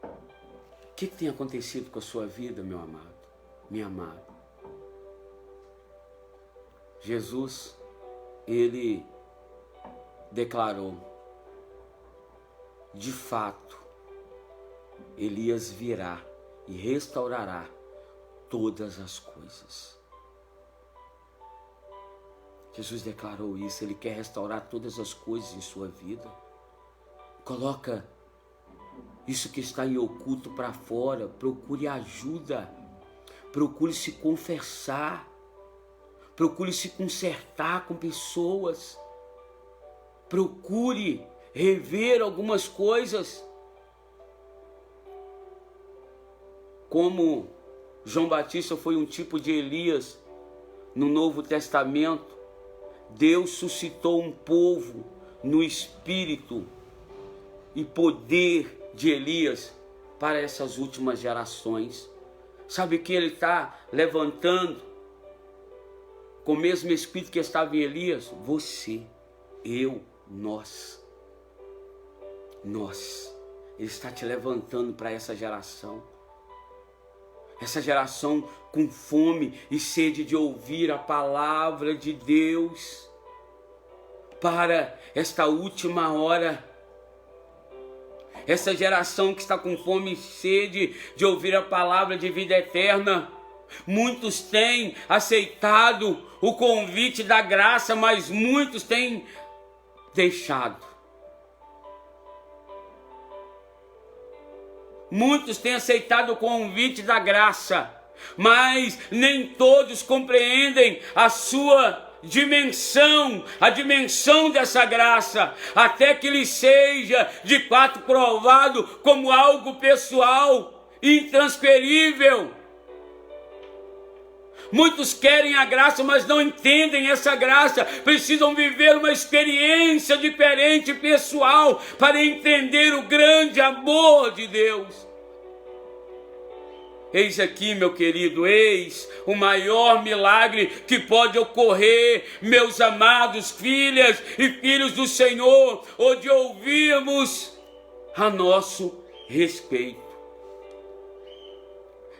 O que tem acontecido com a sua vida, meu amado, minha amada? Jesus, ele declarou, de fato, Elias virá e restaurará todas as coisas. Jesus declarou isso, ele quer restaurar todas as coisas em sua vida. Coloca isso que está em oculto para fora, procure ajuda, procure se confessar, procure se consertar com pessoas, procure rever algumas coisas. Como João Batista foi um tipo de Elias no Novo Testamento, Deus suscitou um povo no espírito e poder de Elias para essas últimas gerações. Sabe o que ele está levantando? Com o mesmo espírito que estava em Elias, você, eu, nós. Ele está te levantando para essa geração. Essa geração com fome e sede de ouvir a palavra de Deus. Para esta última hora. Essa geração que está com fome e sede de ouvir a palavra de vida eterna. Muitos têm aceitado o convite da graça, mas muitos têm deixado. Muitos têm aceitado o convite da graça, mas nem todos compreendem a sua dimensão, a dimensão dessa graça, até que lhe seja de fato provado como algo pessoal, intransferível. Muitos querem a graça, mas não entendem essa graça. Precisam viver uma experiência diferente, pessoal, para entender o grande amor de Deus. Eis aqui, meu querido, eis o maior milagre que pode ocorrer, meus amados filhas e filhos do Senhor, ou de ouvirmos a nosso respeito.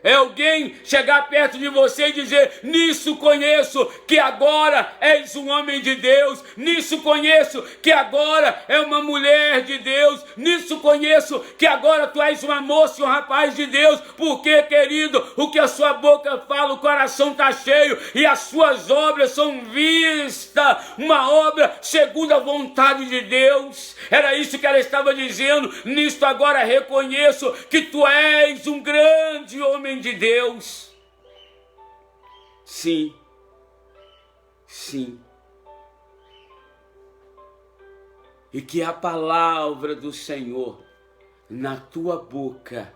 É alguém chegar perto de você e dizer: nisso conheço que agora és um homem de Deus, nisso conheço que agora é uma mulher de Deus, nisso conheço que agora tu és uma moça e um rapaz de Deus, porque, querido, o que a sua boca fala, o coração está cheio e as suas obras são vistas, uma obra segundo a vontade de Deus. Era isso que ela estava dizendo: nisto agora reconheço que tu és um grande homem de Deus. Sim, sim. E que a palavra do Senhor na tua boca,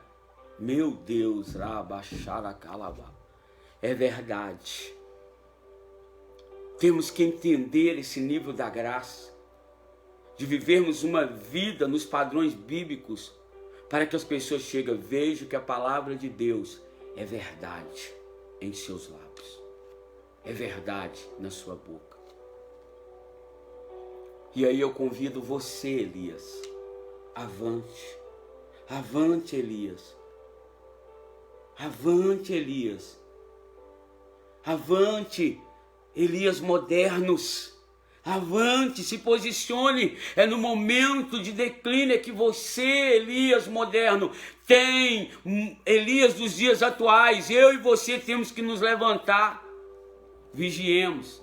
meu Deus, é verdade. Temos que entender esse nível da graça, de vivermos uma vida nos padrões bíblicos, para que as pessoas cheguem, vejam que a palavra de Deus é verdade em seus lábios, é verdade na sua boca. E aí eu convido você, Elias, avante, avante, Elias, avante, Elias, avante, Elias modernos, avante, se posicione. É no momento de declínio que você, Elias moderno, tem Elias dos dias atuais. Eu e você temos que nos levantar, vigiemos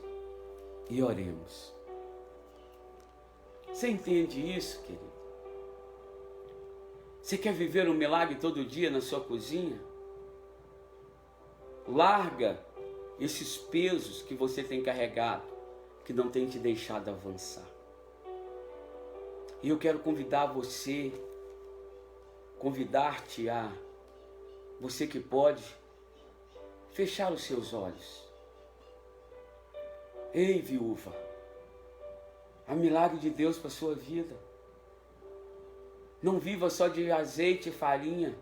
e oremos. Você entende isso, querido? Você quer viver um milagre todo dia na sua cozinha? Larga esses pesos que você tem carregado, que não tem te deixado avançar. E eu quero convidar você, convidar-te a, você que pode, fechar os seus olhos. Ei, viúva, há milagre de Deus para a sua vida. Não viva só de azeite e farinha.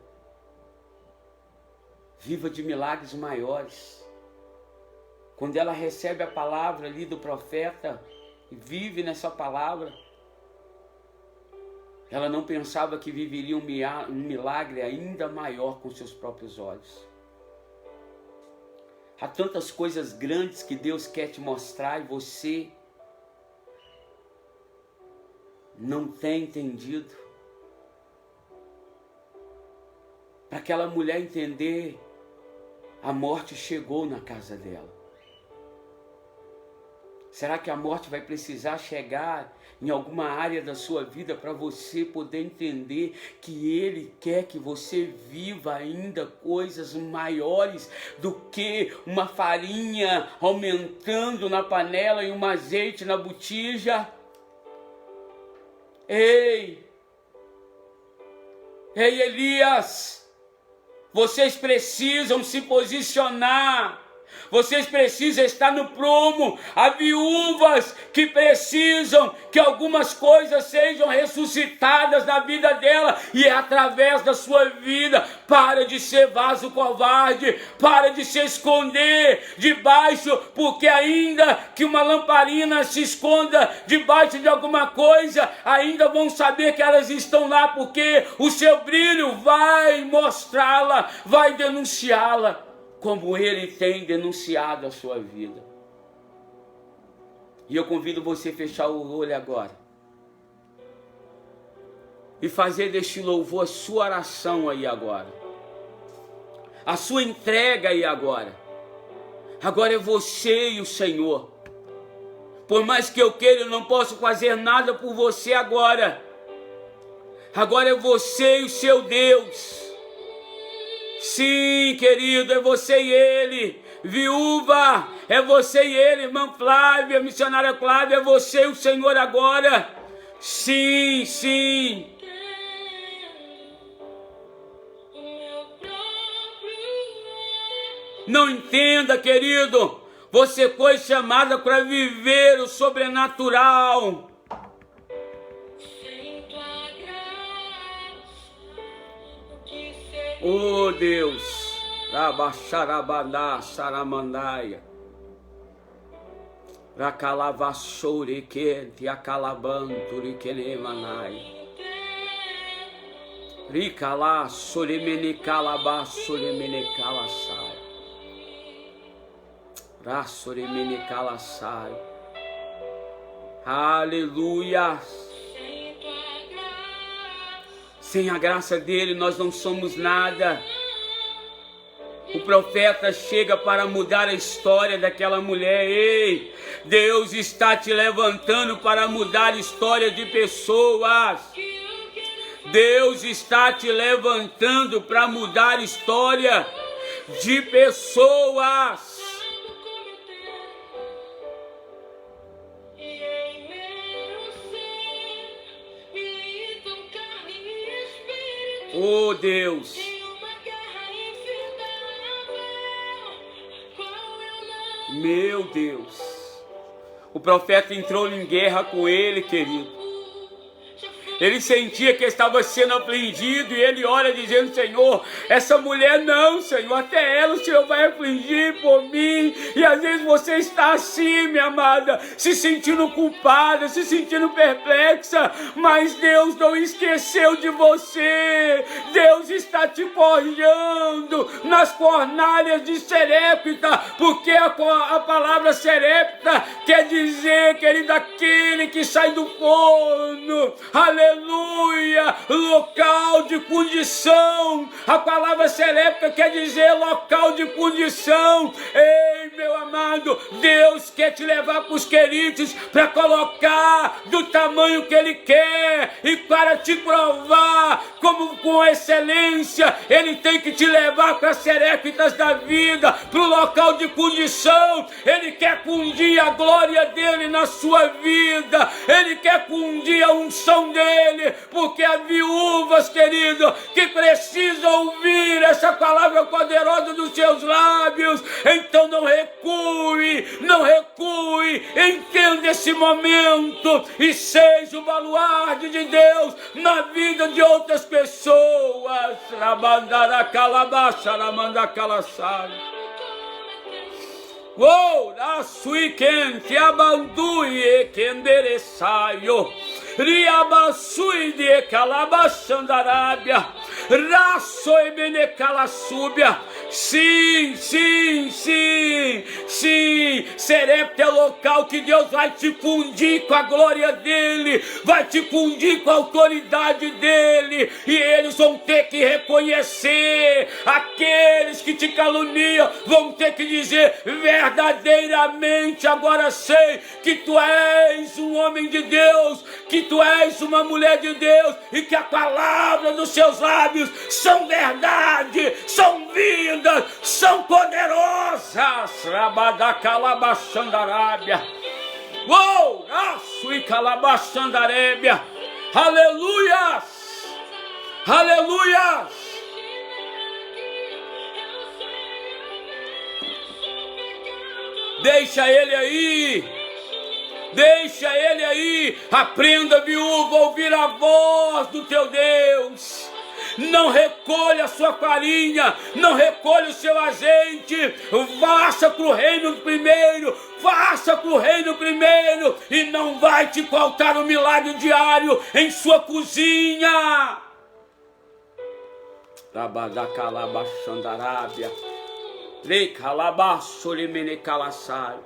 Viva de milagres maiores. Quando ela recebe a palavra ali do profeta e vive nessa palavra, Ela não pensava que viveria um milagre ainda maior com seus próprios olhos. Há tantas coisas grandes que Deus quer te mostrar e você não tem entendido. Para aquela mulher entender, a morte chegou na casa dela. Será que a morte vai precisar chegar em alguma área da sua vida para você poder entender que Ele quer que você viva ainda coisas maiores do que uma farinha aumentando na panela e um azeite na botija? Ei, Elias, vocês precisam se posicionar. Vocês precisam estar no prumo. Há viúvas que precisam que algumas coisas sejam ressuscitadas na vida dela. E é através da sua vida. Para de ser vaso covarde. Para de se esconder debaixo. Porque ainda que uma lamparina se esconda debaixo de alguma coisa, ainda vão saber que elas estão lá. Porque o seu brilho vai mostrá-la, vai denunciá-la, como Ele tem denunciado a sua vida. E eu convido você a fechar o olho agora e fazer deste louvor a sua oração aí agora, a sua entrega aí agora. Agora é você e o Senhor. Por mais que eu queira, eu não posso fazer nada por você agora. Agora é você e o seu Deus. Sim, querido, é você e Ele. Viúva, é você e Ele. Irmã Flávia, missionária Flávia, é você e o Senhor agora. Sim, sim. Não entenda, querido, você foi chamada para viver o sobrenatural. Oh Deus, Rabaxarabandá, Saramandaia, Racalavassuri quente, Acalabanturi quenemanai, Ricalá, Surimenicalabá, Surimenicalassai, Rassurimenicalassai, aleluia. Sem a graça dele nós não somos nada. O profeta chega para mudar a história daquela mulher. Ei, Deus está te levantando para mudar a história de pessoas. Deus está te levantando para mudar a história de pessoas. Oh Deus, meu Deus, o profeta entrou em guerra com ele, querido. Ele sentia que estava sendo afligido e ele ora dizendo: Senhor, essa mulher não, Senhor, até ela o Senhor vai afligir por mim. E às vezes você está assim, minha amada, se sentindo culpada, se sentindo perplexa, mas Deus não esqueceu de você. Deus está te forjando nas fornalhas de Serepta, porque a palavra Serepta quer dizer, querido, aquele que sai do forno. Aleluia. Aleluia, local de fundição. A palavra Serepta quer dizer local de fundição. Ei, meu amado, Deus quer te levar para os queridos para colocar do tamanho que Ele quer e para te provar como com excelência Ele tem que te levar para as Sereptas da vida, para o local de fundição. Ele quer fundir a glória dEle na sua vida. Ele quer fundir a unção dEle. Porque há viúvas, querido, que precisam ouvir essa palavra poderosa dos seus lábios. Então não recue, não recue, entenda esse momento e seja o baluarte de Deus na vida de outras pessoas. Oh, da sui quente abandue que endereçaio. Riabassuide calabassandarábia, raçoi benecalassúbia. Sim, sim, sim, sim. Serepta é o local que Deus vai te fundir com a glória dele, vai te fundir com a autoridade dele, e eles vão ter que reconhecer. Aqueles que te caluniam vão ter que dizer: verdadeiramente agora sei que tu és um homem de Deus, que tu és uma mulher de Deus, e que a palavra dos seus lábios são verdade, são vida, são poderosas. Rabadacalabaxandarábia. Uou! Açui calabachandarébia. Aleluias! Aleluias! Deixa ele aí. Deixa ele aí. Aprenda, viúva, a ouvir a voz do teu Deus. Não recolha a sua farinha, não recolha o seu azeite. Faça para o reino primeiro, faça para o reino primeiro, e não vai te faltar um milagre diário em sua cozinha. Rabadacalabaxandarábia, recalabaçolemenecalassai.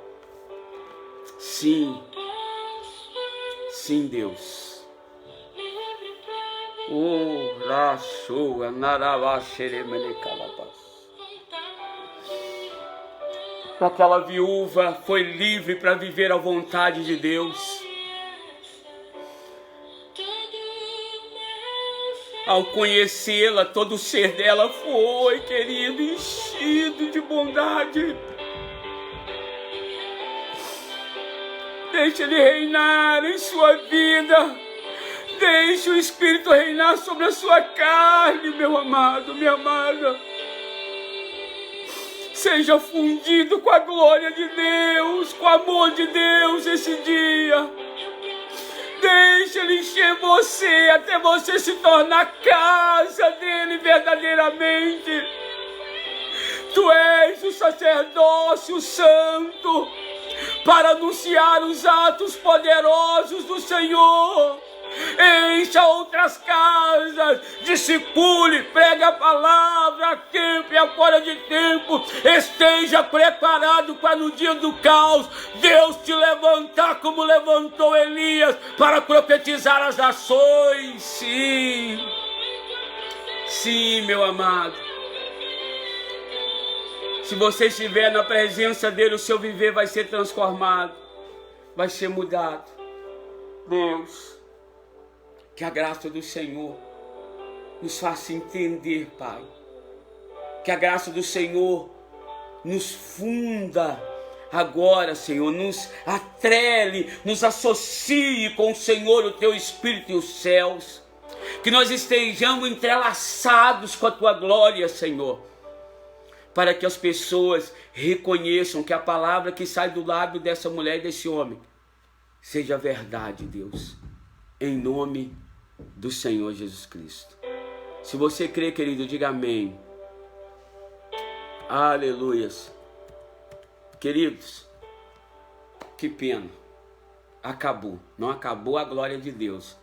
Sim, sim, Deus. Aquela viúva foi livre para viver a vontade de Deus. Ao conhecê-la, todo o ser dela foi, querido, enchido de bondade. Deixe ele reinar em sua vida. Deixe o Espírito reinar sobre a sua carne, meu amado, minha amada. Seja fundido com a glória de Deus, com o amor de Deus esse dia. Deixe ele encher você até você se tornar casa dele verdadeiramente. Tu és o sacerdócio santo para anunciar os atos poderosos do Senhor. Encha outras casas, discipule, pregue a palavra a tempo e a fora de tempo. Esteja preparado para no dia do caos Deus te levantar como levantou Elias para profetizar as nações. Sim, sim, meu amado. Se você estiver na presença dele, o seu viver vai ser transformado, vai ser mudado. Deus, que a graça do Senhor nos faça entender, Pai. Que a graça do Senhor nos funda agora, Senhor. Nos atrele, nos associe com o Senhor, o Teu Espírito e os céus. Que nós estejamos entrelaçados com a Tua glória, Senhor. Para que as pessoas reconheçam que a palavra que sai do lábio dessa mulher e desse homem seja verdade, Deus. Em nome do Senhor Jesus Cristo. Se você crê, querido, diga amém. Aleluias. Queridos, que pena. Acabou. Não acabou a glória de Deus.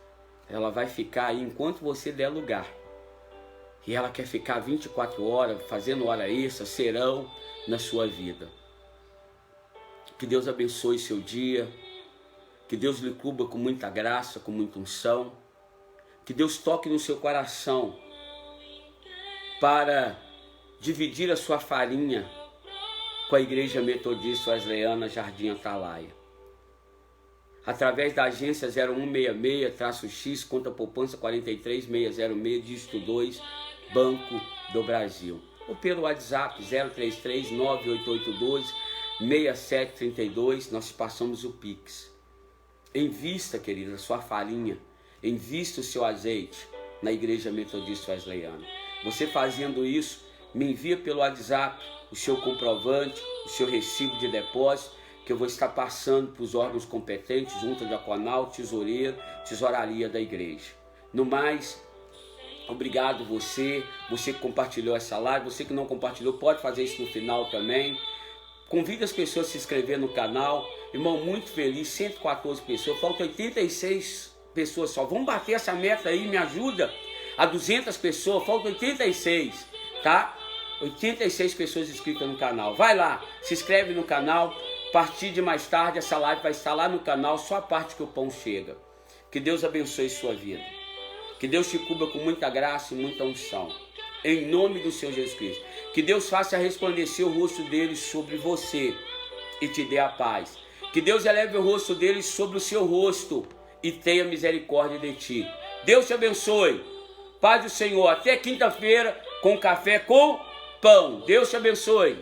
Ela vai ficar aí enquanto você der lugar. E ela quer ficar 24 horas fazendo hora extra, serão na sua vida. Que Deus abençoe seu dia. Que Deus lhe cubra com muita graça, com muita unção. Que Deus toque no seu coração para dividir a sua farinha com a Igreja Metodista Wesleyana Jardim Atalaia. Através da agência 0166-X, conta poupança 43606, dígito 2, Banco do Brasil. Ou pelo WhatsApp 033-98812-6732, nós passamos o Pix. Invista, querida, a sua farinha, invista o seu azeite na Igreja Metodista Wesleyana. Você fazendo isso, me envia pelo WhatsApp o seu comprovante, o seu recibo de depósito, que eu vou estar passando para os órgãos competentes, junta diaconal, tesoureiro, tesouraria da igreja. No mais, obrigado você que compartilhou essa live, você que não compartilhou, pode fazer isso no final também. Convide as pessoas a se inscrever no canal. Irmão, muito feliz, 114 pessoas, faltam 86 pessoas só. Vamos bater essa meta aí, me ajuda. A 200 pessoas, faltam 86, tá? 86 pessoas inscritas no canal. Vai lá, se inscreve no canal. A partir de mais tarde, essa live vai estar lá no canal, só a parte que o pão chega. Que Deus abençoe sua vida. Que Deus te cubra com muita graça e muita unção. Em nome do Senhor Jesus Cristo. Que Deus faça resplandecer o rosto dele sobre você e te dê a paz. Que Deus eleve o rosto dele sobre o seu rosto e tenha misericórdia de ti. Deus te abençoe. Paz do Senhor. Até quinta-feira com café com pão. Deus te abençoe.